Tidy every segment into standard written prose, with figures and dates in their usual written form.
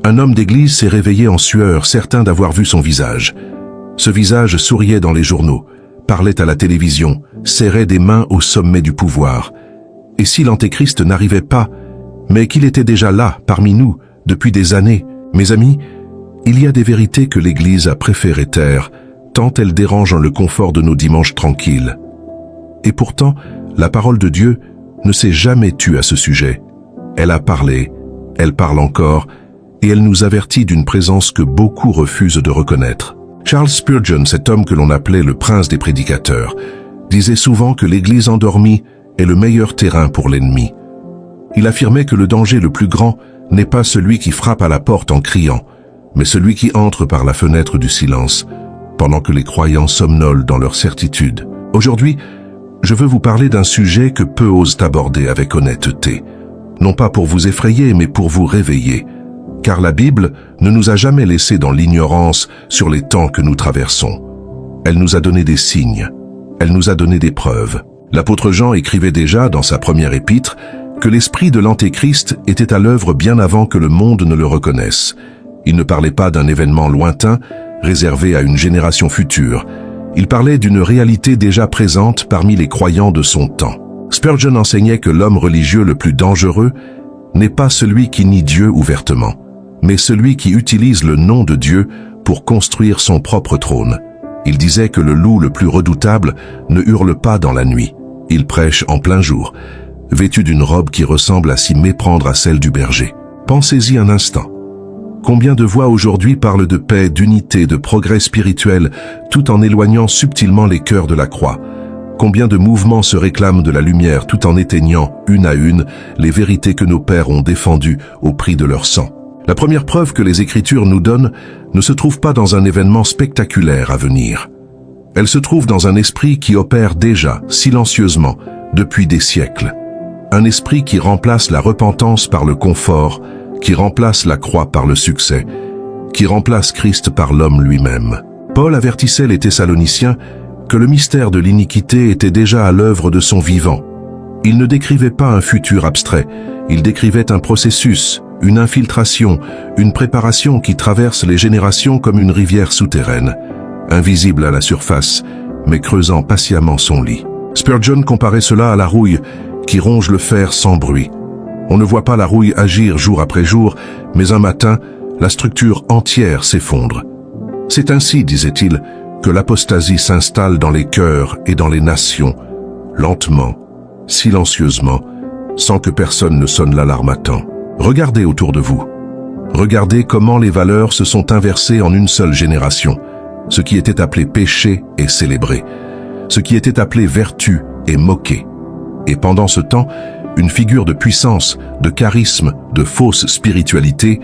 Un homme d'église s'est réveillé en sueur, certain d'avoir vu son visage. Ce visage souriait dans les journaux, parlait à la télévision, serrait des mains au sommet du pouvoir. Et si l'Antéchrist n'arrivait pas, mais qu'il était déjà là, parmi nous, depuis des années, mes amis, il y a des vérités que l'Église a préféré taire, tant elles dérangent le confort de nos dimanches tranquilles. Et pourtant, la parole de Dieu ne s'est jamais tue à ce sujet. Elle a parlé, elle parle encore, et elle nous avertit d'une présence que beaucoup refusent de reconnaître. Charles Spurgeon, cet homme que l'on appelait le prince des prédicateurs, disait souvent que l'Église endormie est le meilleur terrain pour l'ennemi. Il affirmait que le danger le plus grand n'est pas celui qui frappe à la porte en criant, mais celui qui entre par la fenêtre du silence, pendant que les croyants somnolent dans leur certitude. Aujourd'hui, je veux vous parler d'un sujet que peu osent aborder avec honnêteté, non pas pour vous effrayer, mais pour vous réveiller, car la Bible ne nous a jamais laissés dans l'ignorance sur les temps que nous traversons. Elle nous a donné des signes, elle nous a donné des preuves. L'apôtre Jean écrivait déjà dans sa première épître que l'esprit de l'Antéchrist était à l'œuvre bien avant que le monde ne le reconnaisse. Il ne parlait pas d'un événement lointain, réservé à une génération future. Il parlait d'une réalité déjà présente parmi les croyants de son temps. Spurgeon enseignait que l'homme religieux le plus dangereux n'est pas celui qui nie Dieu ouvertement, mais celui qui utilise le nom de Dieu pour construire son propre trône. Il disait que le loup le plus redoutable ne hurle pas dans la nuit. Il prêche en plein jour, vêtu d'une robe qui ressemble à s'y méprendre à celle du berger. Pensez-y un instant. Combien de voix aujourd'hui parlent de paix, d'unité, de progrès spirituel, tout en éloignant subtilement les cœurs de la croix? Combien de mouvements se réclament de la lumière tout en éteignant, une à une, les vérités que nos pères ont défendues au prix de leur sang? La première preuve que les Écritures nous donnent ne se trouve pas dans un événement spectaculaire à venir. Elle se trouve dans un esprit qui opère déjà, silencieusement, depuis des siècles. Un esprit qui remplace la repentance par le confort, qui remplace la croix par le succès, qui remplace Christ par l'homme lui-même. Paul avertissait les Thessaloniciens que le mystère de l'iniquité était déjà à l'œuvre de son vivant. Il ne décrivait pas un futur abstrait, il décrivait un processus, une infiltration, une préparation qui traverse les générations comme une rivière souterraine, invisible à la surface, mais creusant patiemment son lit. Spurgeon comparait cela à la rouille qui ronge le fer sans bruit. On ne voit pas la rouille agir jour après jour, mais un matin, la structure entière s'effondre. C'est ainsi, disait-il, que l'apostasie s'installe dans les cœurs et dans les nations, lentement, silencieusement, sans que personne ne sonne l'alarme à temps. Regardez autour de vous. Regardez comment les valeurs se sont inversées en une seule génération. Ce qui était appelé péché est célébré. Ce qui était appelé vertu est moqué. Et pendant ce temps, une figure de puissance, de charisme, de fausse spiritualité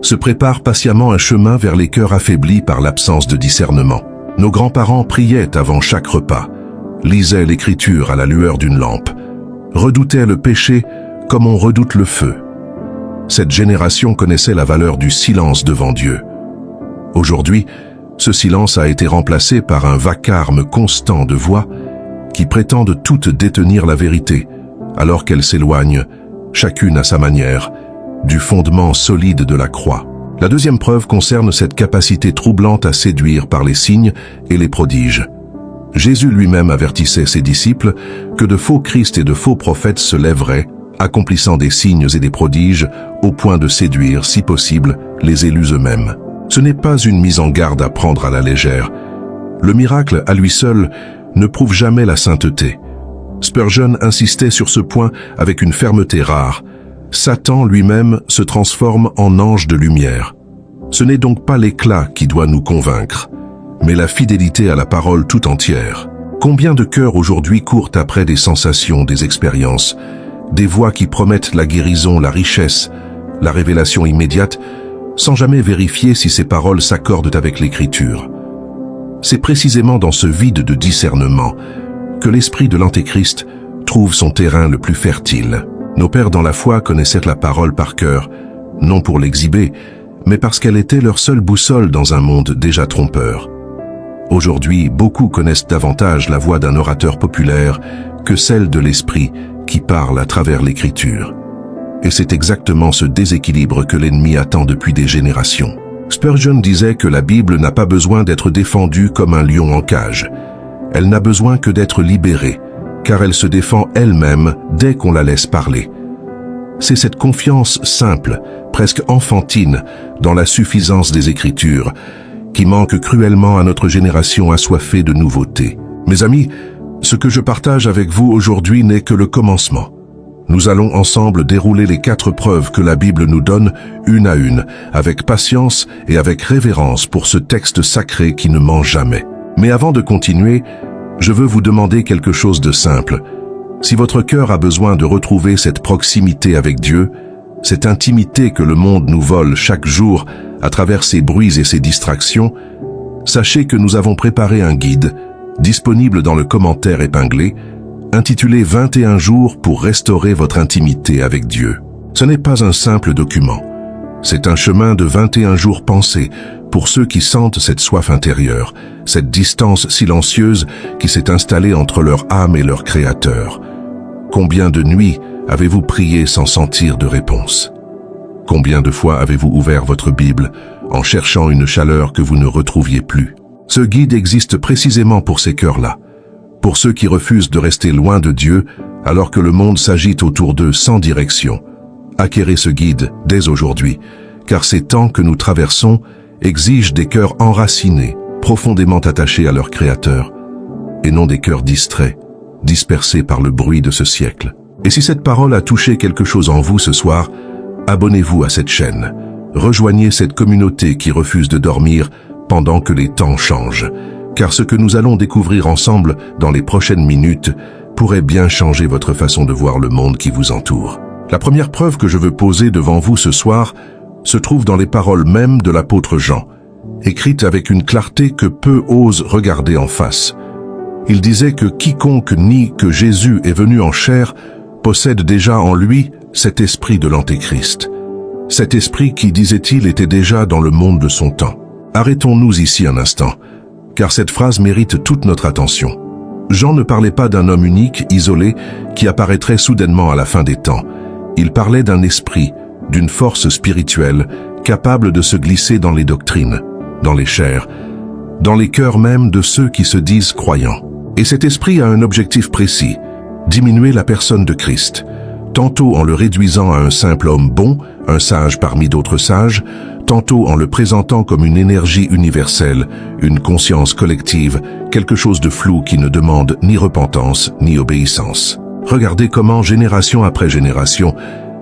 se prépare patiemment un chemin vers les cœurs affaiblis par l'absence de discernement. Nos grands-parents priaient avant chaque repas, lisaient l'Écriture à la lueur d'une lampe, redoutaient le péché comme on redoute le feu. Cette génération connaissait la valeur du silence devant Dieu. Aujourd'hui, ce silence a été remplacé par un vacarme constant de voix qui prétendent toutes détenir la vérité, alors qu'elles s'éloignent, chacune à sa manière, du fondement solide de la croix. La deuxième preuve concerne cette capacité troublante à séduire par les signes et les prodiges. Jésus lui-même avertissait ses disciples que de faux Christ et de faux prophètes se lèveraient, accomplissant des signes et des prodiges au point de séduire, si possible, les élus eux-mêmes. Ce n'est pas une mise en garde à prendre à la légère. Le miracle, à lui seul, ne prouve jamais la sainteté. Spurgeon insistait sur ce point avec une fermeté rare. Satan lui-même se transforme en ange de lumière. Ce n'est donc pas l'éclat qui doit nous convaincre, mais la fidélité à la parole tout entière. Combien de cœurs aujourd'hui courent après des sensations, des expériences, des voix qui promettent la guérison, la richesse, la révélation immédiate, sans jamais vérifier si ces paroles s'accordent avec l'Écriture. C'est précisément dans ce vide de discernement que l'esprit de l'Antéchrist trouve son terrain le plus fertile. Nos pères dans la foi connaissaient la parole par cœur, non pour l'exhiber, mais parce qu'elle était leur seule boussole dans un monde déjà trompeur. Aujourd'hui, beaucoup connaissent davantage la voix d'un orateur populaire que celle de l'esprit qui parle à travers l'Écriture. Et c'est exactement ce déséquilibre que l'ennemi attend depuis des générations. Spurgeon disait que la Bible n'a pas besoin d'être défendue comme un lion en cage. Elle n'a besoin que d'être libérée, car elle se défend elle-même dès qu'on la laisse parler. C'est cette confiance simple, presque enfantine, dans la suffisance des Écritures, qui manque cruellement à notre génération assoiffée de nouveautés. Mes amis, ce que je partage avec vous aujourd'hui n'est que le commencement. Nous allons ensemble dérouler les 4 preuves que la Bible nous donne, une à une, avec patience et avec révérence pour ce texte sacré qui ne ment jamais. Mais avant de continuer, je veux vous demander quelque chose de simple. Si votre cœur a besoin de retrouver cette proximité avec Dieu, cette intimité que le monde nous vole chaque jour à travers ses bruits et ses distractions, sachez que nous avons préparé un guide, disponible dans le commentaire épinglé, intitulé 21 jours pour restaurer votre intimité avec Dieu. Ce n'est pas un simple document. C'est un chemin de 21 jours pensés pour ceux qui sentent cette soif intérieure, cette distance silencieuse qui s'est installée entre leur âme et leur Créateur. Combien de nuits avez-vous prié sans sentir de réponse? Combien de fois avez-vous ouvert votre Bible en cherchant une chaleur que vous ne retrouviez plus? Ce guide existe précisément pour ces cœurs-là, pour ceux qui refusent de rester loin de Dieu alors que le monde s'agite autour d'eux sans direction. Acquérez ce guide dès aujourd'hui, car ces temps que nous traversons exigent des cœurs enracinés, profondément attachés à leur Créateur, et non des cœurs distraits, dispersés par le bruit de ce siècle. Et si cette parole a touché quelque chose en vous ce soir, abonnez-vous à cette chaîne. Rejoignez cette communauté qui refuse de dormir pendant que les temps changent, car ce que nous allons découvrir ensemble dans les prochaines minutes pourrait bien changer votre façon de voir le monde qui vous entoure. La première preuve que je veux poser devant vous ce soir se trouve dans les paroles mêmes de l'apôtre Jean, écrites avec une clarté que peu osent regarder en face. Il disait que quiconque nie que Jésus est venu en chair possède déjà en lui cet esprit de l'Antéchrist. Cet esprit qui, disait-il, était déjà dans le monde de son temps. Arrêtons-nous ici un instant, car cette phrase mérite toute notre attention. Jean ne parlait pas d'un homme unique, isolé, qui apparaîtrait soudainement à la fin des temps. Il parlait d'un esprit, d'une force spirituelle, capable de se glisser dans les doctrines, dans les chairs, dans les cœurs même de ceux qui se disent croyants. Et cet esprit a un objectif précis, diminuer la personne de Christ, tantôt en le réduisant à un simple homme bon, un sage parmi d'autres sages, tantôt en le présentant comme une énergie universelle, une conscience collective, quelque chose de flou qui ne demande ni repentance ni obéissance. Regardez comment, génération après génération,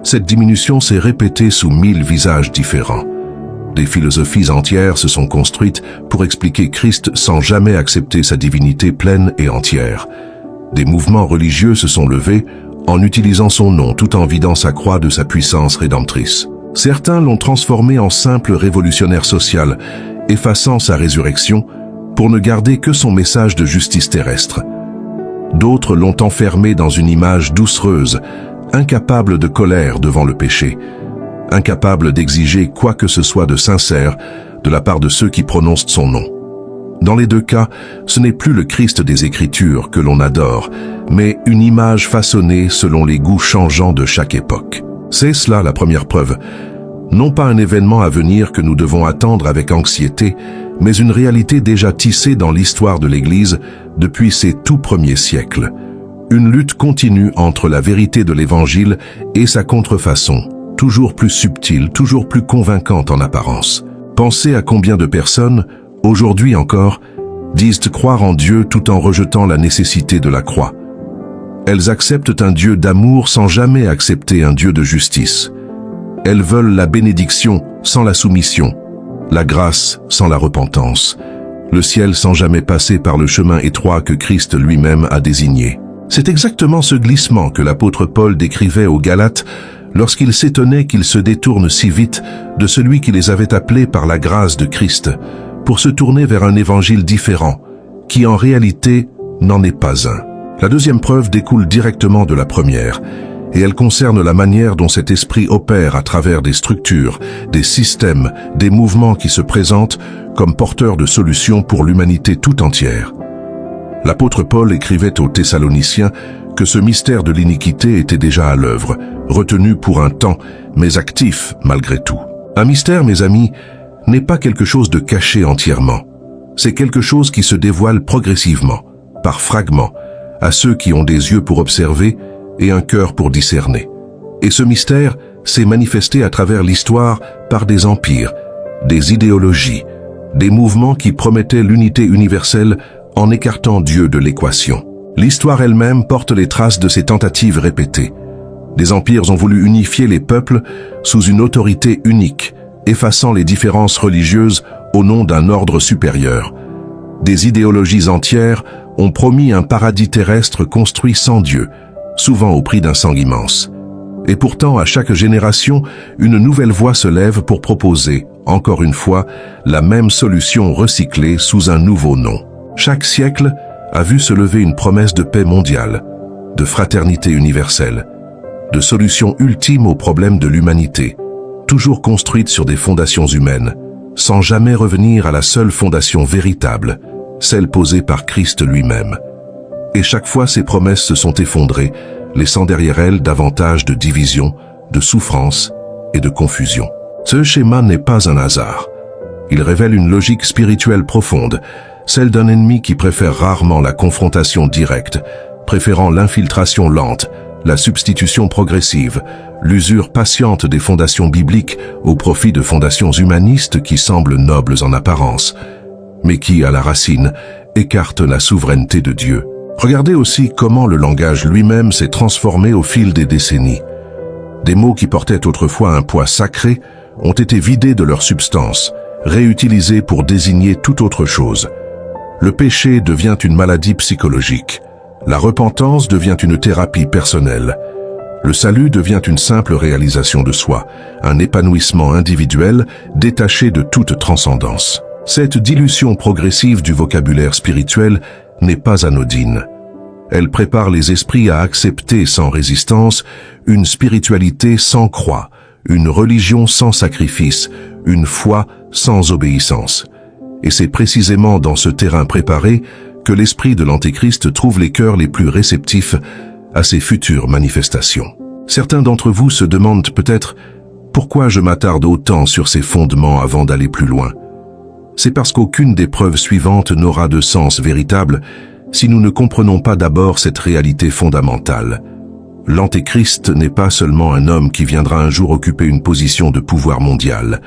cette diminution s'est répétée sous 1000 visages différents. Des philosophies entières se sont construites pour expliquer Christ sans jamais accepter sa divinité pleine et entière. Des mouvements religieux se sont levés en utilisant son nom tout en vidant sa croix de sa puissance rédemptrice. Certains l'ont transformé en simple révolutionnaire social, effaçant sa résurrection pour ne garder que son message de justice terrestre. D'autres l'ont enfermé dans une image doucereuse, incapable de colère devant le péché, incapable d'exiger quoi que ce soit de sincère de la part de ceux qui prononcent son nom. Dans les deux cas, ce n'est plus le Christ des Écritures que l'on adore, mais une image façonnée selon les goûts changeants de chaque époque. C'est cela la première preuve. Non pas un événement à venir que nous devons attendre avec anxiété, mais une réalité déjà tissée dans l'histoire de l'Église depuis ses tout premiers siècles. Une lutte continue entre la vérité de l'Évangile et sa contrefaçon, toujours plus subtile, toujours plus convaincante en apparence. Pensez à combien de personnes, aujourd'hui encore, disent croire en Dieu tout en rejetant la nécessité de la croix. Elles acceptent un Dieu d'amour sans jamais accepter un Dieu de justice. Elles veulent la bénédiction sans la soumission, la grâce sans la repentance, le ciel sans jamais passer par le chemin étroit que Christ lui-même a désigné. C'est exactement ce glissement que l'apôtre Paul décrivait aux Galates lorsqu'il s'étonnait qu'ils se détournent si vite de celui qui les avait appelés par la grâce de Christ pour se tourner vers un évangile différent, qui en réalité n'en est pas un. La deuxième preuve découle directement de la première, et elle concerne la manière dont cet esprit opère à travers des structures, des systèmes, des mouvements qui se présentent comme porteurs de solutions pour l'humanité tout entière. L'apôtre Paul écrivait aux Thessaloniciens que ce mystère de l'iniquité était déjà à l'œuvre, retenu pour un temps, mais actif malgré tout. Un mystère, mes amis, n'est pas quelque chose de caché entièrement. C'est quelque chose qui se dévoile progressivement, par fragments, à ceux qui ont des yeux pour observer et un cœur pour discerner. Et ce mystère s'est manifesté à travers l'histoire par des empires, des idéologies, des mouvements qui promettaient l'unité universelle en écartant Dieu de l'équation. L'histoire elle-même porte les traces de ces tentatives répétées. Des empires ont voulu unifier les peuples sous une autorité unique, effaçant les différences religieuses au nom d'un ordre supérieur. Des idéologies entières ont promis un paradis terrestre construit sans Dieu, souvent au prix d'un sang immense. Et pourtant, à chaque génération, une nouvelle voix se lève pour proposer, encore une fois, la même solution recyclée sous un nouveau nom. Chaque siècle a vu se lever une promesse de paix mondiale, de fraternité universelle, de solution ultime aux problèmes de l'humanité, toujours construite sur des fondations humaines, sans jamais revenir à la seule fondation véritable, celle posée par Christ lui-même. Et chaque fois ces promesses se sont effondrées, laissant derrière elles davantage de division, de souffrance et de confusion. Ce schéma n'est pas un hasard. Il révèle une logique spirituelle profonde, celle d'un ennemi qui préfère rarement la confrontation directe, préférant l'infiltration lente, la substitution progressive, l'usure patiente des fondations bibliques au profit de fondations humanistes qui semblent nobles en apparence, mais qui, à la racine, écartent la souveraineté de Dieu. Regardez aussi comment le langage lui-même s'est transformé au fil des décennies. Des mots qui portaient autrefois un poids sacré ont été vidés de leur substance, réutilisés pour désigner toute autre chose. Le péché devient une maladie psychologique. La repentance devient une thérapie personnelle. Le salut devient une simple réalisation de soi, un épanouissement individuel détaché de toute transcendance. Cette dilution progressive du vocabulaire spirituel n'est pas anodine. Elle prépare les esprits à accepter sans résistance une spiritualité sans croix, une religion sans sacrifice, une foi sans obéissance. Et c'est précisément dans ce terrain préparé que l'esprit de l'Antéchrist trouve les cœurs les plus réceptifs à ses futures manifestations. Certains d'entre vous se demandent peut-être pourquoi je m'attarde autant sur ces fondements avant d'aller plus loin. C'est parce qu'aucune des preuves suivantes n'aura de sens véritable si nous ne comprenons pas d'abord cette réalité fondamentale. L'Antéchrist n'est pas seulement un homme qui viendra un jour occuper une position de pouvoir mondial.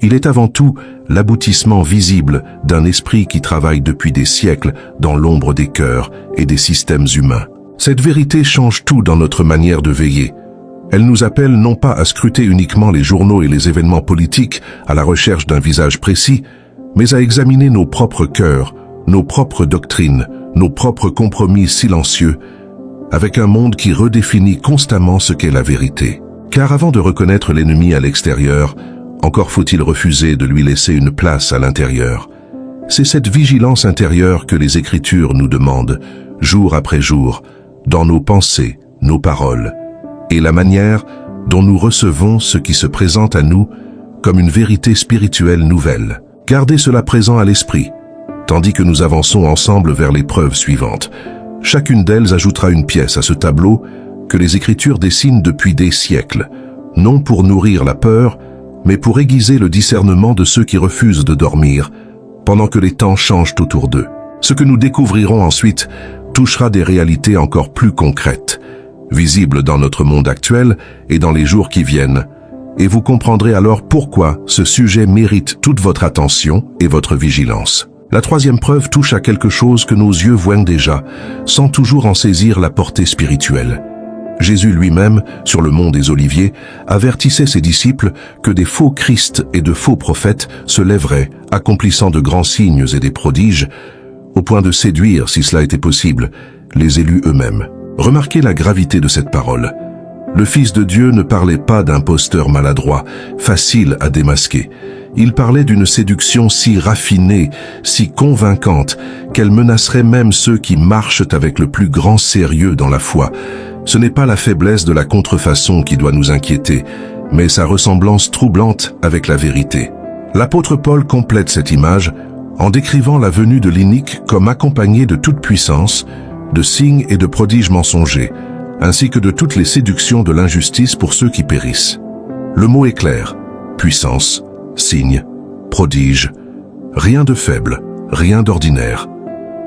Il est avant tout l'aboutissement visible d'un esprit qui travaille depuis des siècles dans l'ombre des cœurs et des systèmes humains. Cette vérité change tout dans notre manière de veiller. Elle nous appelle non pas à scruter uniquement les journaux et les événements politiques à la recherche d'un visage précis, mais à examiner nos propres cœurs, nos propres doctrines, nos propres compromis silencieux, avec un monde qui redéfinit constamment ce qu'est la vérité. Car avant de reconnaître l'ennemi à l'extérieur, encore faut-il refuser de lui laisser une place à l'intérieur. C'est cette vigilance intérieure que les Écritures nous demandent, jour après jour, dans nos pensées, nos paroles, et la manière dont nous recevons ce qui se présente à nous comme une vérité spirituelle nouvelle. Gardez cela présent à l'esprit, tandis que nous avançons ensemble vers les preuves suivantes. Chacune d'elles ajoutera une pièce à ce tableau que les Écritures dessinent depuis des siècles, non pour nourrir la peur, mais pour aiguiser le discernement de ceux qui refusent de dormir, pendant que les temps changent autour d'eux. Ce que nous découvrirons ensuite touchera des réalités encore plus concrètes, visibles dans notre monde actuel et dans les jours qui viennent, et vous comprendrez alors pourquoi ce sujet mérite toute votre attention et votre vigilance. La troisième preuve touche à quelque chose que nos yeux voient déjà, sans toujours en saisir la portée spirituelle. Jésus lui-même, sur le mont des Oliviers, avertissait ses disciples que des faux Christ et de faux prophètes se lèveraient, accomplissant de grands signes et des prodiges, au point de séduire, si cela était possible, les élus eux-mêmes. Remarquez la gravité de cette parole. Le Fils de Dieu ne parlait pas d'imposteur maladroit, facile à démasquer. Il parlait d'une séduction si raffinée, si convaincante, qu'elle menacerait même ceux qui marchent avec le plus grand sérieux dans la foi. Ce n'est pas la faiblesse de la contrefaçon qui doit nous inquiéter, mais sa ressemblance troublante avec la vérité. L'apôtre Paul complète cette image en décrivant la venue de l'inique comme accompagnée de toute puissance, de signes et de prodiges mensongers, ainsi que de toutes les séductions de l'injustice pour ceux qui périssent. Le mot est clair, puissance, signes, prodiges, rien de faible, rien d'ordinaire.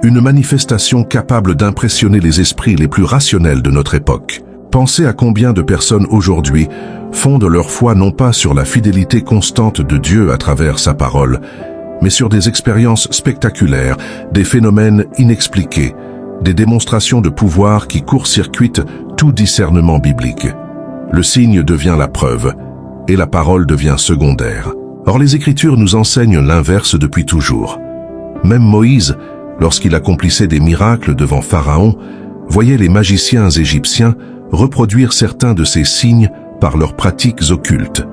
Une manifestation capable d'impressionner les esprits les plus rationnels de notre époque. Pensez à combien de personnes aujourd'hui fondent leur foi non pas sur la fidélité constante de Dieu à travers sa parole, mais sur des expériences spectaculaires, des phénomènes inexpliqués, des démonstrations de pouvoir qui court-circuitent tout discernement biblique. Le signe devient la preuve, et la parole devient secondaire. Or les Écritures nous enseignent l'inverse depuis toujours. Même Moïse, lorsqu'il accomplissait des miracles devant Pharaon, voyait les magiciens égyptiens reproduire certains de ces signes par leurs pratiques occultes.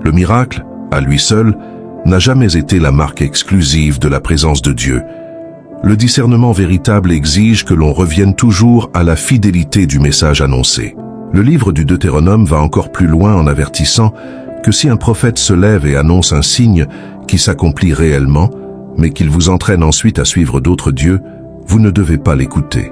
Le miracle, à lui seul, n'a jamais été la marque exclusive de la présence de Dieu. Le discernement véritable exige que l'on revienne toujours à la fidélité du message annoncé. Le livre du Deutéronome va encore plus loin en avertissant que si un prophète se lève et annonce un signe qui s'accomplit réellement, mais qu'il vous entraîne ensuite à suivre d'autres dieux, vous ne devez pas l'écouter.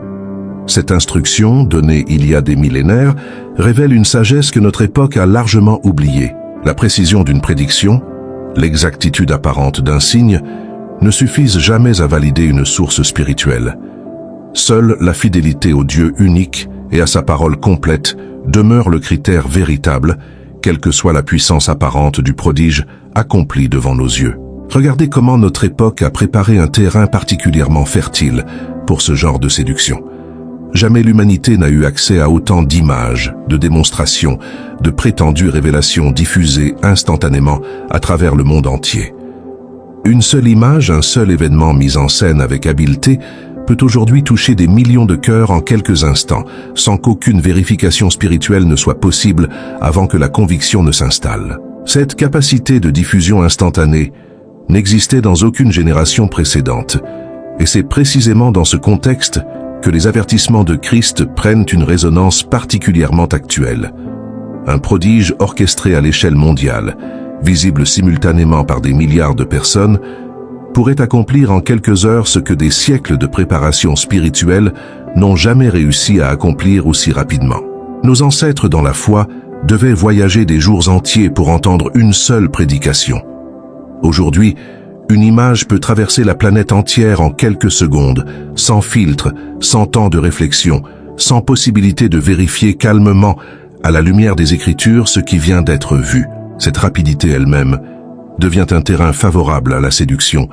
Cette instruction, donnée il y a des millénaires, révèle une sagesse que notre époque a largement oubliée. La précision d'une prédiction, l'exactitude apparente d'un signe, ne suffisent jamais à valider une source spirituelle. Seule la fidélité au Dieu unique et à sa parole complète demeure le critère véritable, quelle que soit la puissance apparente du prodige accompli devant nos yeux. Regardez comment notre époque a préparé un terrain particulièrement fertile pour ce genre de séduction. Jamais l'humanité n'a eu accès à autant d'images, de démonstrations, de prétendues révélations diffusées instantanément à travers le monde entier. Une seule image, un seul événement mis en scène avec habileté peut aujourd'hui toucher des millions de cœurs en quelques instants, sans qu'aucune vérification spirituelle ne soit possible avant que la conviction ne s'installe. Cette capacité de diffusion instantanée n'existait dans aucune génération précédente, et c'est précisément dans ce contexte que les avertissements de Christ prennent une résonance particulièrement actuelle. Un prodige orchestré à l'échelle mondiale, visible simultanément par des milliards de personnes, pourrait accomplir en quelques heures ce que des siècles de préparation spirituelle n'ont jamais réussi à accomplir aussi rapidement. Nos ancêtres dans la foi devaient voyager des jours entiers pour entendre une seule prédication. Aujourd'hui, une image peut traverser la planète entière en quelques secondes, sans filtre, sans temps de réflexion, sans possibilité de vérifier calmement, à la lumière des Écritures, ce qui vient d'être vu. Cette rapidité elle-même devient un terrain favorable à la séduction,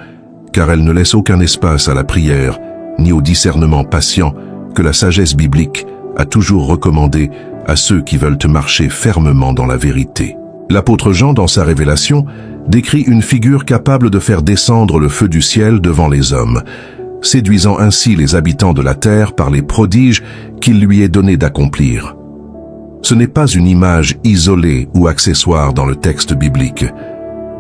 car elle ne laisse aucun espace à la prière, ni au discernement patient que la sagesse biblique a toujours recommandé à ceux qui veulent marcher fermement dans la vérité. L'apôtre Jean, dans sa révélation, décrit une figure capable de faire descendre le feu du ciel devant les hommes, séduisant ainsi les habitants de la terre par les prodiges qu'il lui est donné d'accomplir. Ce n'est pas une image isolée ou accessoire dans le texte biblique.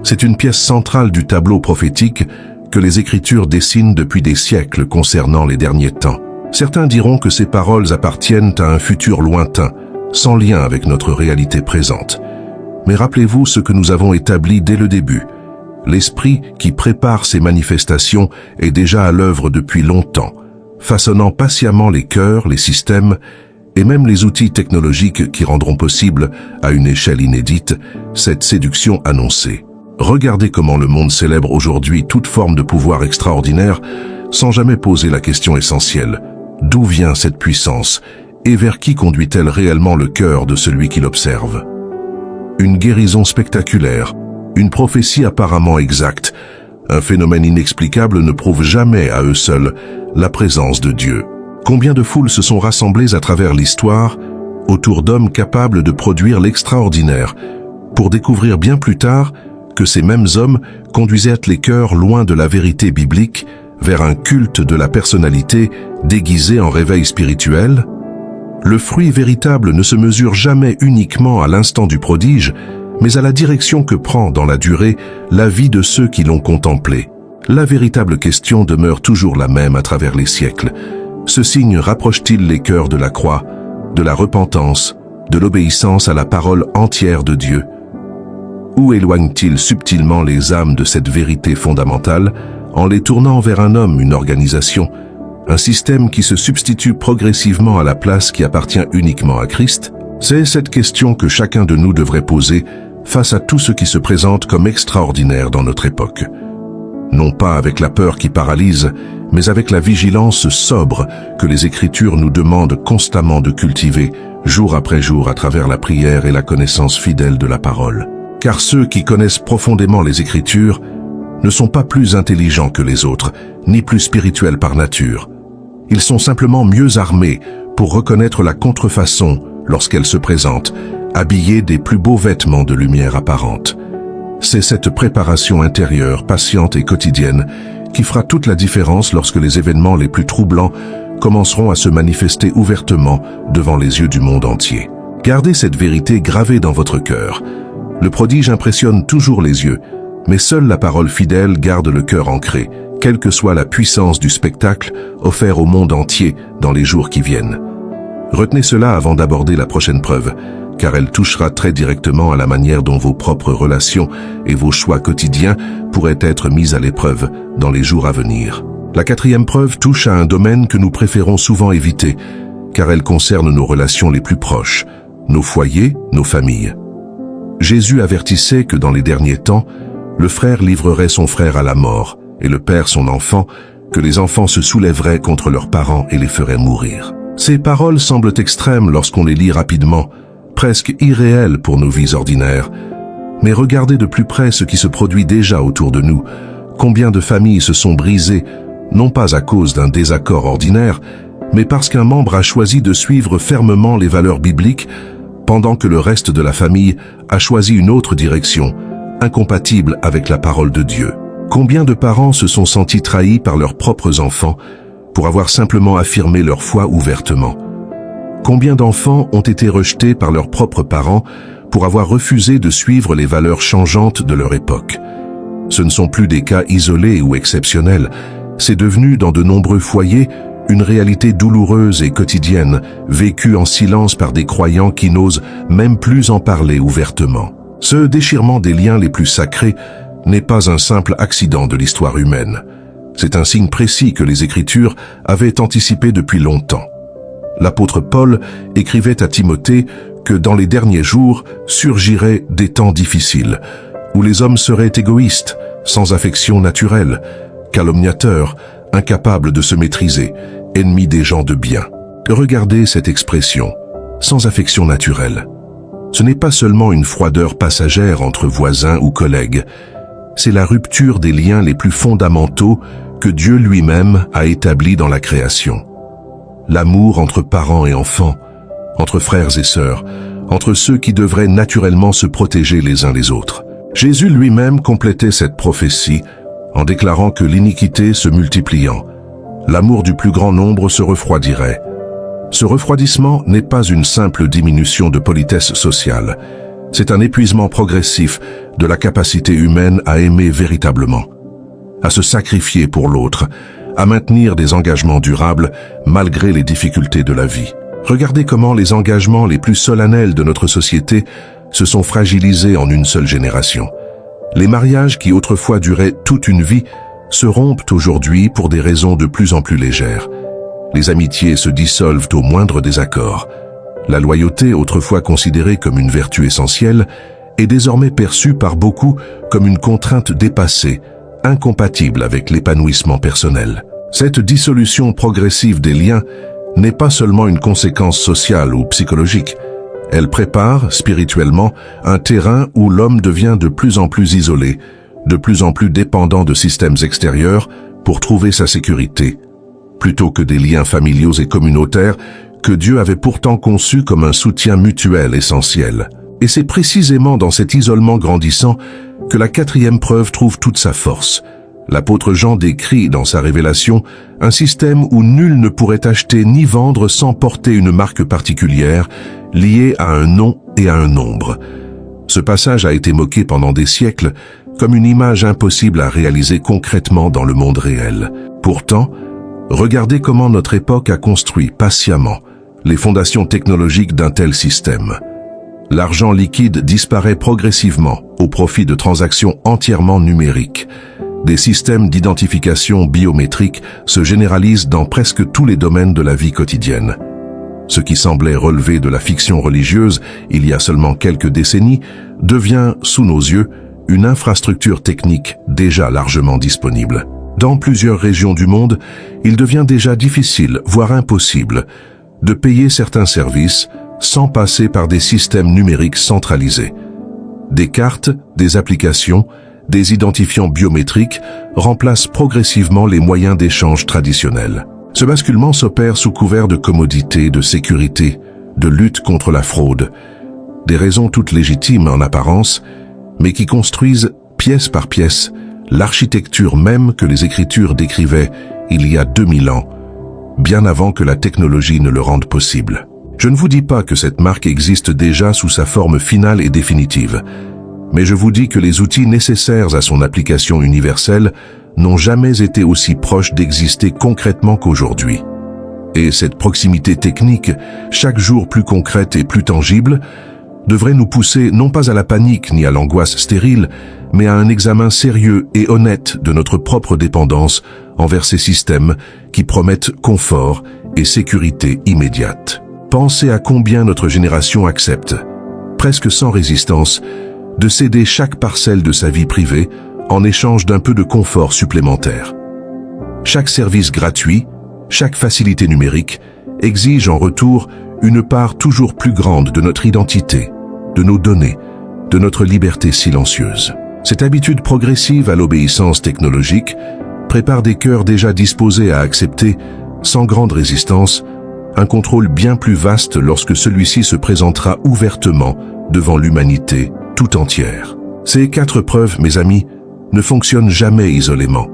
C'est une pièce centrale du tableau prophétique que les Écritures dessinent depuis des siècles concernant les derniers temps. Certains diront que ces paroles appartiennent à un futur lointain, sans lien avec notre réalité présente. Mais rappelez-vous ce que nous avons établi dès le début. L'esprit qui prépare ces manifestations est déjà à l'œuvre depuis longtemps, façonnant patiemment les cœurs, les systèmes et même les outils technologiques qui rendront possible, à une échelle inédite, cette séduction annoncée. Regardez comment le monde célèbre aujourd'hui toute forme de pouvoir extraordinaire sans jamais poser la question essentielle. D'où vient cette puissance et vers qui conduit-elle réellement le cœur de celui qui l'observe? Une guérison spectaculaire, une prophétie apparemment exacte, un phénomène inexplicable ne prouve jamais à eux seuls la présence de Dieu. Combien de foules se sont rassemblées à travers l'histoire autour d'hommes capables de produire l'extraordinaire, pour découvrir bien plus tard que ces mêmes hommes conduisaient les cœurs loin de la vérité biblique vers un culte de la personnalité déguisé en réveil spirituel? Le fruit véritable ne se mesure jamais uniquement à l'instant du prodige, mais à la direction que prend dans la durée la vie de ceux qui l'ont contemplé. La véritable question demeure toujours la même à travers les siècles. Ce signe rapproche-t-il les cœurs de la croix, de la repentance, de l'obéissance à la parole entière de Dieu? Ou éloigne-t-il subtilement les âmes de cette vérité fondamentale en les tournant vers un homme, une organisation, un système qui se substitue progressivement à la place qui appartient uniquement à Christ? C'est cette question que chacun de nous devrait poser face à tout ce qui se présente comme extraordinaire dans notre époque. Non pas avec la peur qui paralyse, mais avec la vigilance sobre que les Écritures nous demandent constamment de cultiver, jour après jour à travers la prière et la connaissance fidèle de la parole. Car ceux qui connaissent profondément les Écritures ne sont pas plus intelligents que les autres, ni plus spirituels par nature. Ils sont simplement mieux armés pour reconnaître la contrefaçon lorsqu'elle se présente, habillés des plus beaux vêtements de lumière apparente. C'est cette préparation intérieure, patiente et quotidienne qui fera toute la différence lorsque les événements les plus troublants commenceront à se manifester ouvertement devant les yeux du monde entier. Gardez cette vérité gravée dans votre cœur. Le prodige impressionne toujours les yeux, mais seule la parole fidèle garde le cœur ancré, quelle que soit la puissance du spectacle offert au monde entier dans les jours qui viennent. Retenez cela avant d'aborder la prochaine preuve, car elle touchera très directement à la manière dont vos propres relations et vos choix quotidiens pourraient être mis à l'épreuve dans les jours à venir. La quatrième preuve touche à un domaine que nous préférons souvent éviter, car elle concerne nos relations les plus proches, nos foyers, nos familles. Jésus avertissait que dans les derniers temps, le frère livrerait son frère à la mort, et le père son enfant, que les enfants se soulèveraient contre leurs parents et les feraient mourir. Ces paroles semblent extrêmes lorsqu'on les lit rapidement, presque irréelles pour nos vies ordinaires. Mais regardez de plus près ce qui se produit déjà autour de nous. Combien de familles se sont brisées, non pas à cause d'un désaccord ordinaire, mais parce qu'un membre a choisi de suivre fermement les valeurs bibliques, pendant que le reste de la famille a choisi une autre direction, incompatible avec la parole de Dieu. Combien de parents se sont sentis trahis par leurs propres enfants pour avoir simplement affirmé leur foi ouvertement? Combien d'enfants ont été rejetés par leurs propres parents pour avoir refusé de suivre les valeurs changeantes de leur époque? Ce ne sont plus des cas isolés ou exceptionnels, c'est devenu dans de nombreux foyers une réalité douloureuse et quotidienne, vécue en silence par des croyants qui n'osent même plus en parler ouvertement. Ce déchirement des liens les plus sacrés n'est pas un simple accident de l'histoire humaine. C'est un signe précis que les Écritures avaient anticipé depuis longtemps. L'apôtre Paul écrivait à Timothée que dans les derniers jours surgiraient des temps difficiles, où les hommes seraient égoïstes, sans affection naturelle, calomniateurs, incapables de se maîtriser, ennemis des gens de bien. Regardez cette expression, sans affection naturelle. Ce n'est pas seulement une froideur passagère entre voisins ou collègues, c'est la rupture des liens les plus fondamentaux que Dieu lui-même a établis dans la création. L'amour entre parents et enfants, entre frères et sœurs, entre ceux qui devraient naturellement se protéger les uns les autres. Jésus lui-même complétait cette prophétie en déclarant que l'iniquité se multipliant, l'amour du plus grand nombre se refroidirait. Ce refroidissement n'est pas une simple diminution de politesse sociale, c'est un épuisement progressif de la capacité humaine à aimer véritablement, à se sacrifier pour l'autre, à maintenir des engagements durables malgré les difficultés de la vie. Regardez comment les engagements les plus solennels de notre société se sont fragilisés en une seule génération. Les mariages qui autrefois duraient toute une vie se rompent aujourd'hui pour des raisons de plus en plus légères. Les amitiés se dissolvent au moindre désaccord. La loyauté, autrefois considérée comme une vertu essentielle, est désormais perçue par beaucoup comme une contrainte dépassée, incompatible avec l'épanouissement personnel. Cette dissolution progressive des liens n'est pas seulement une conséquence sociale ou psychologique. Elle prépare, spirituellement, un terrain où l'homme devient de plus en plus isolé, de plus en plus dépendant de systèmes extérieurs pour trouver sa sécurité, plutôt que des liens familiaux et communautaires que Dieu avait pourtant conçus comme un soutien mutuel essentiel. Et c'est précisément dans cet isolement grandissant que la quatrième preuve trouve toute sa force. L'apôtre Jean décrit dans sa révélation un système où nul ne pourrait acheter ni vendre sans porter une marque particulière, liée à un nom et à un nombre. Ce passage a été moqué pendant des siècles comme une image impossible à réaliser concrètement dans le monde réel. Pourtant, regardez comment notre époque a construit patiemment les fondations technologiques d'un tel système. L'argent liquide disparaît progressivement au profit de transactions entièrement numériques. Des systèmes d'identification biométrique se généralisent dans presque tous les domaines de la vie quotidienne. Ce qui semblait relever de la fiction religieuse il y a seulement quelques décennies devient, sous nos yeux, une infrastructure technique déjà largement disponible. Dans plusieurs régions du monde, il devient déjà difficile, voire impossible, de payer certains services sans passer par des systèmes numériques centralisés. Des cartes, des applications, des identifiants biométriques remplacent progressivement les moyens d'échange traditionnels. Ce basculement s'opère sous couvert de commodité, de sécurité, de lutte contre la fraude. Des raisons toutes légitimes en apparence, mais qui construisent, pièce par pièce, l'architecture même que les Écritures décrivaient il y a 2000 ans, bien avant que la technologie ne le rende possible. Je ne vous dis pas que cette marque existe déjà sous sa forme finale et définitive, mais je vous dis que les outils nécessaires à son application universelle n'ont jamais été aussi proches d'exister concrètement qu'aujourd'hui. Et cette proximité technique, chaque jour plus concrète et plus tangible, devrait nous pousser non pas à la panique ni à l'angoisse stérile, mais à un examen sérieux et honnête de notre propre dépendance envers ces systèmes qui promettent confort et sécurité immédiate. Pensez à combien notre génération accepte, presque sans résistance, de céder chaque parcelle de sa vie privée en échange d'un peu de confort supplémentaire. Chaque service gratuit, chaque facilité numérique exige en retour une part toujours plus grande de notre identité, de nos données, de notre liberté silencieuse. Cette habitude progressive à l'obéissance technologique prépare des cœurs déjà disposés à accepter, sans grande résistance, un contrôle bien plus vaste lorsque celui-ci se présentera ouvertement devant l'humanité tout entière. Ces 4 preuves, mes amis, ne fonctionnent jamais isolément.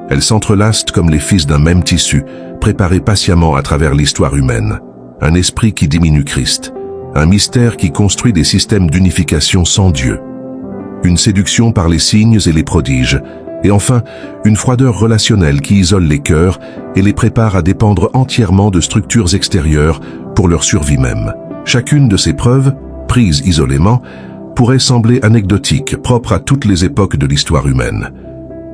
Elles s'entrelacent comme les fils d'un même tissu, préparés patiemment à travers l'histoire humaine. Un esprit qui diminue Christ, un mystère qui construit des systèmes d'unification sans Dieu, une séduction par les signes et les prodiges, et enfin, une froideur relationnelle qui isole les cœurs et les prépare à dépendre entièrement de structures extérieures pour leur survie même. Chacune de ces preuves, prises isolément, pourrait sembler anecdotique, propre à toutes les époques de l'histoire humaine.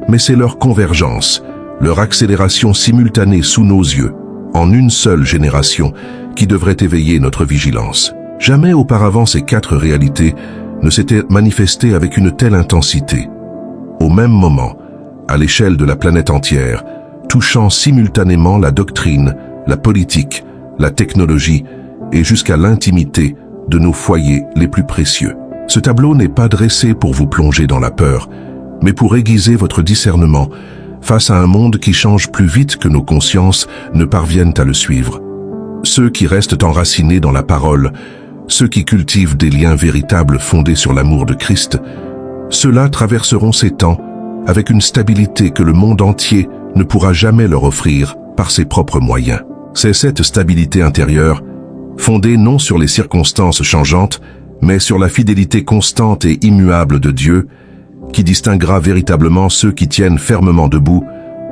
Mais c'est leur convergence, leur accélération simultanée sous nos yeux, en une seule génération, qui devrait éveiller notre vigilance. Jamais auparavant ces 4 réalités ne s'étaient manifestées avec une telle intensité. Au même moment, à l'échelle de la planète entière, touchant simultanément la doctrine, la politique, la technologie et jusqu'à l'intimité de nos foyers les plus précieux. Ce tableau n'est pas dressé pour vous plonger dans la peur, mais pour aiguiser votre discernement face à un monde qui change plus vite que nos consciences ne parviennent à le suivre. Ceux qui restent enracinés dans la parole, ceux qui cultivent des liens véritables fondés sur l'amour de Christ, ceux-là traverseront ces temps avec une stabilité que le monde entier ne pourra jamais leur offrir par ses propres moyens. C'est cette stabilité intérieure, fondée non sur les circonstances changeantes, mais sur la fidélité constante et immuable de Dieu, qui distinguera véritablement ceux qui tiennent fermement debout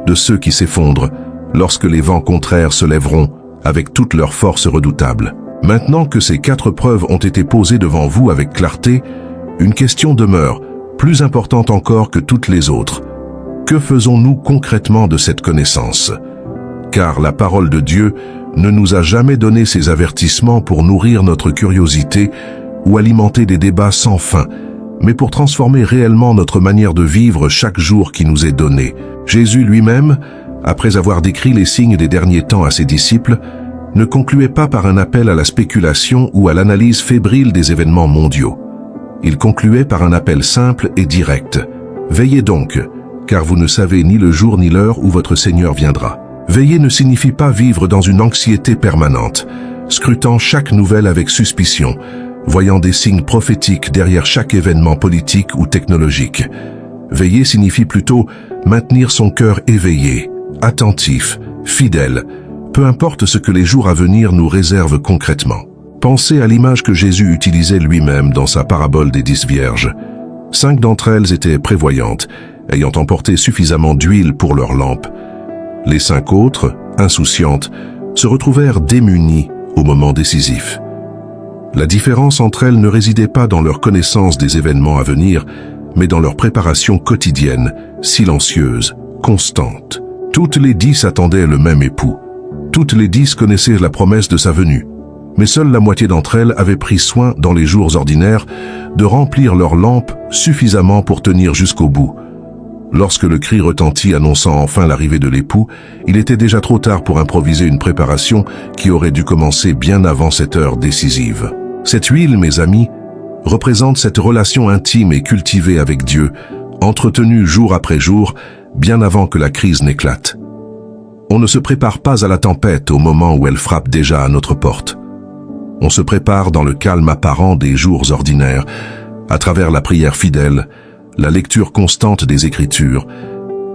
de ceux qui s'effondrent lorsque les vents contraires se lèveront avec toute leur force redoutable. Maintenant que ces 4 preuves ont été posées devant vous avec clarté, une question demeure, plus importante encore que toutes les autres. Que faisons-nous concrètement de cette connaissance? Car la parole de Dieu ne nous a jamais donné ces avertissements pour nourrir notre curiosité ou alimenter des débats sans fin, mais pour transformer réellement notre manière de vivre chaque jour qui nous est donné. Jésus lui-même, après avoir décrit les signes des derniers temps à ses disciples, ne concluait pas par un appel à la spéculation ou à l'analyse fébrile des événements mondiaux. Il concluait par un appel simple et direct. Veillez donc, car vous ne savez ni le jour ni l'heure où votre Seigneur viendra. Veiller ne signifie pas vivre dans une anxiété permanente, scrutant chaque nouvelle avec suspicion, voyant des signes prophétiques derrière chaque événement politique ou technologique. Veiller signifie plutôt maintenir son cœur éveillé, attentif, fidèle, peu importe ce que les jours à venir nous réservent concrètement. Pensez à l'image que Jésus utilisait lui-même dans sa parabole des 10 vierges. 5 d'entre elles étaient prévoyantes, ayant emporté suffisamment d'huile pour leurs lampes. Les 5 autres, insouciantes, se retrouvèrent démunies au moment décisif. La différence entre elles ne résidait pas dans leur connaissance des événements à venir, mais dans leur préparation quotidienne, silencieuse, constante. Toutes les 10 attendaient le même époux. Toutes les 10 connaissaient la promesse de sa venue. Mais seule la moitié d'entre elles avaient pris soin, dans les jours ordinaires, de remplir leurs lampes suffisamment pour tenir jusqu'au bout. Lorsque le cri retentit annonçant enfin l'arrivée de l'époux, il était déjà trop tard pour improviser une préparation qui aurait dû commencer bien avant cette heure décisive. Cette huile, mes amis, représente cette relation intime et cultivée avec Dieu, entretenue jour après jour, bien avant que la crise n'éclate. On ne se prépare pas à la tempête au moment où elle frappe déjà à notre porte. On se prépare dans le calme apparent des jours ordinaires, à travers la prière fidèle, la lecture constante des Écritures,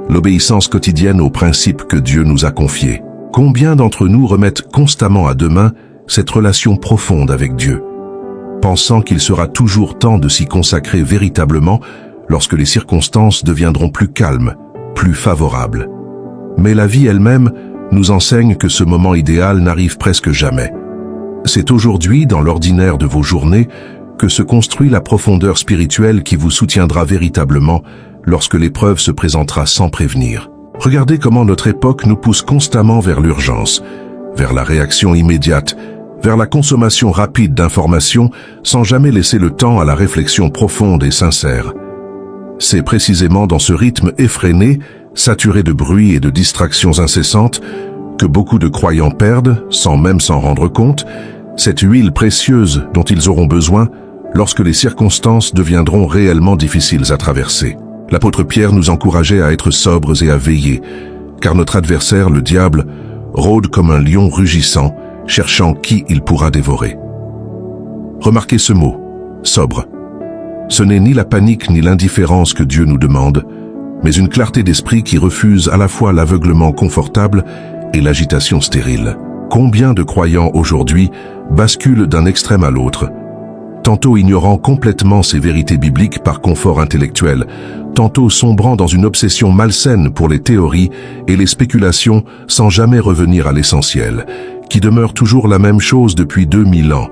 l'obéissance quotidienne aux principes que Dieu nous a confiés. Combien d'entre nous remettent constamment à demain cette relation profonde avec Dieu, pensant qu'il sera toujours temps de s'y consacrer véritablement lorsque les circonstances deviendront plus calmes, plus favorables. Mais la vie elle-même nous enseigne que ce moment idéal n'arrive presque jamais. C'est aujourd'hui, dans l'ordinaire de vos journées, que se construit la profondeur spirituelle qui vous soutiendra véritablement lorsque l'épreuve se présentera sans prévenir. Regardez comment notre époque nous pousse constamment vers l'urgence, vers la réaction immédiate, vers la consommation rapide d'informations sans jamais laisser le temps à la réflexion profonde et sincère. C'est précisément dans ce rythme effréné, saturé de bruit et de distractions incessantes, que beaucoup de croyants perdent, sans même s'en rendre compte, cette huile précieuse dont ils auront besoin lorsque les circonstances deviendront réellement difficiles à traverser. L'apôtre Pierre nous encourageait à être sobres et à veiller, car notre adversaire, le diable, rôde comme un lion rugissant, cherchant qui il pourra dévorer. Remarquez ce mot, sobre. Ce n'est ni la panique ni l'indifférence que Dieu nous demande, mais une clarté d'esprit qui refuse à la fois l'aveuglement confortable et l'agitation stérile. Combien de croyants aujourd'hui basculent d'un extrême à l'autre, tantôt ignorant complètement ces vérités bibliques par confort intellectuel, tantôt sombrant dans une obsession malsaine pour les théories et les spéculations sans jamais revenir à l'essentiel, qui demeure toujours la même chose depuis 2000 ans.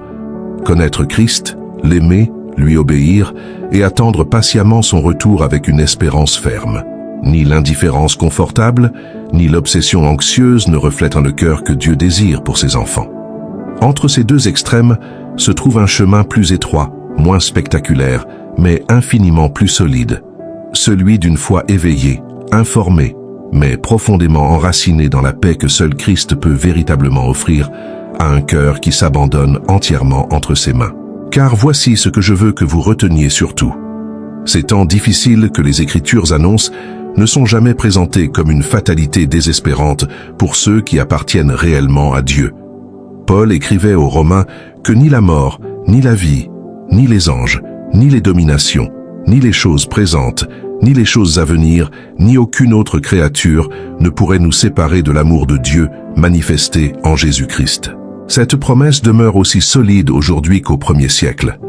Connaître Christ, l'aimer, lui obéir et attendre patiemment son retour avec une espérance ferme. Ni l'indifférence confortable, ni l'obsession anxieuse ne reflètent le cœur que Dieu désire pour ses enfants. Entre ces deux extrêmes se trouve un chemin plus étroit, moins spectaculaire, mais infiniment plus solide. Celui d'une foi éveillée, informée, mais profondément enracinée dans la paix que seul Christ peut véritablement offrir à un cœur qui s'abandonne entièrement entre ses mains. Car voici ce que je veux que vous reteniez surtout. Ces temps difficiles que les Écritures annoncent ne sont jamais présentés comme une fatalité désespérante pour ceux qui appartiennent réellement à Dieu. Paul écrivait aux Romains que ni la mort, ni la vie, ni les anges, ni les dominations, ni les choses présentes, ni les choses à venir, ni aucune autre créature ne pourrait nous séparer de l'amour de Dieu manifesté en Jésus-Christ. Cette promesse demeure aussi solide aujourd'hui qu'au premier siècle.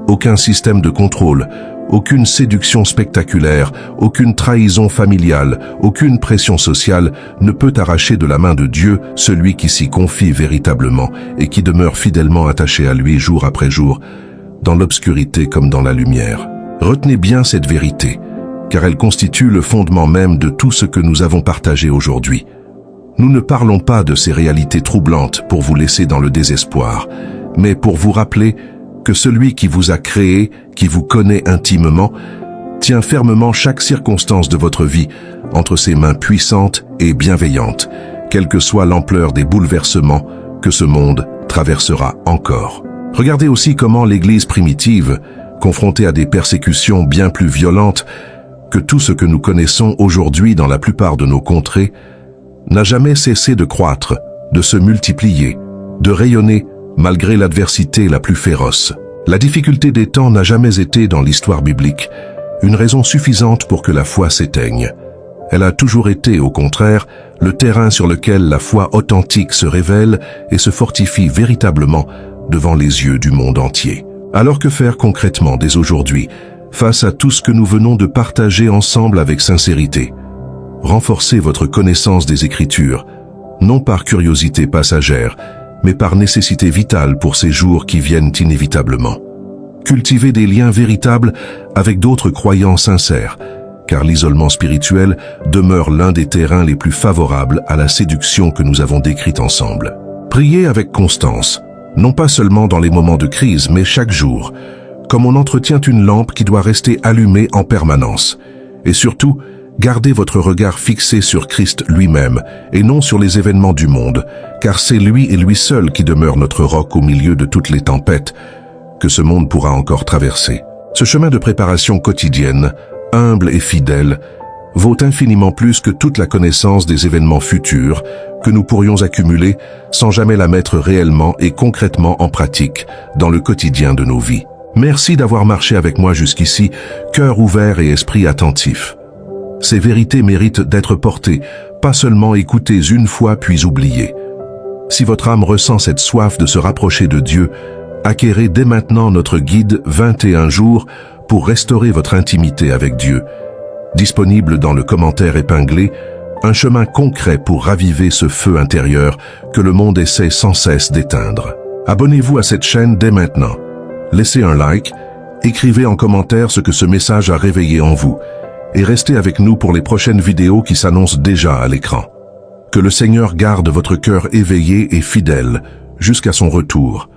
Aucun système de contrôle, aucune séduction spectaculaire, aucune trahison familiale, aucune pression sociale ne peut arracher de la main de Dieu celui qui s'y confie véritablement et qui demeure fidèlement attaché à lui jour après jour, dans l'obscurité comme dans la lumière. Retenez bien cette vérité, car elle constitue le fondement même de tout ce que nous avons partagé aujourd'hui. Nous ne parlons pas de ces réalités troublantes pour vous laisser dans le désespoir, mais pour vous rappeler que celui qui vous a créé, qui vous connaît intimement, tient fermement chaque circonstance de votre vie entre ses mains puissantes et bienveillantes, quelle que soit l'ampleur des bouleversements que ce monde traversera encore. Regardez aussi comment l'Église primitive, confrontée à des persécutions bien plus violentes que tout ce que nous connaissons aujourd'hui dans la plupart de nos contrées, n'a jamais cessé de croître, de se multiplier, de rayonner malgré l'adversité la plus féroce. La difficulté des temps n'a jamais été, dans l'histoire biblique, une raison suffisante pour que la foi s'éteigne. Elle a toujours été, au contraire, le terrain sur lequel la foi authentique se révèle et se fortifie véritablement devant les yeux du monde entier. Alors que faire concrètement dès aujourd'hui, face à tout ce que nous venons de partager ensemble avec sincérité? Renforcez votre connaissance des Écritures, non par curiosité passagère, mais par nécessité vitale pour ces jours qui viennent inévitablement. Cultivez des liens véritables avec d'autres croyants sincères, car l'isolement spirituel demeure l'un des terrains les plus favorables à la séduction que nous avons décrite ensemble. Priez avec constance, non pas seulement dans les moments de crise, mais chaque jour, comme on entretient une lampe qui doit rester allumée en permanence. Et surtout, gardez votre regard fixé sur Christ lui-même et non sur les événements du monde, car c'est lui et lui seul qui demeure notre roc au milieu de toutes les tempêtes que ce monde pourra encore traverser. Ce chemin de préparation quotidienne, humble et fidèle, vaut infiniment plus que toute la connaissance des événements futurs que nous pourrions accumuler sans jamais la mettre réellement et concrètement en pratique dans le quotidien de nos vies. Merci d'avoir marché avec moi jusqu'ici, cœur ouvert et esprit attentif. Ces vérités méritent d'être portées, pas seulement écoutées une fois puis oubliées. Si votre âme ressent cette soif de se rapprocher de Dieu, acquérez dès maintenant notre guide 21 jours pour restaurer votre intimité avec Dieu. Disponible dans le commentaire épinglé, un chemin concret pour raviver ce feu intérieur que le monde essaie sans cesse d'éteindre. Abonnez-vous à cette chaîne dès maintenant. Laissez un like, écrivez en commentaire ce que ce message a réveillé en vous et restez avec nous pour les prochaines vidéos qui s'annoncent déjà à l'écran. Que le Seigneur garde votre cœur éveillé et fidèle jusqu'à son retour.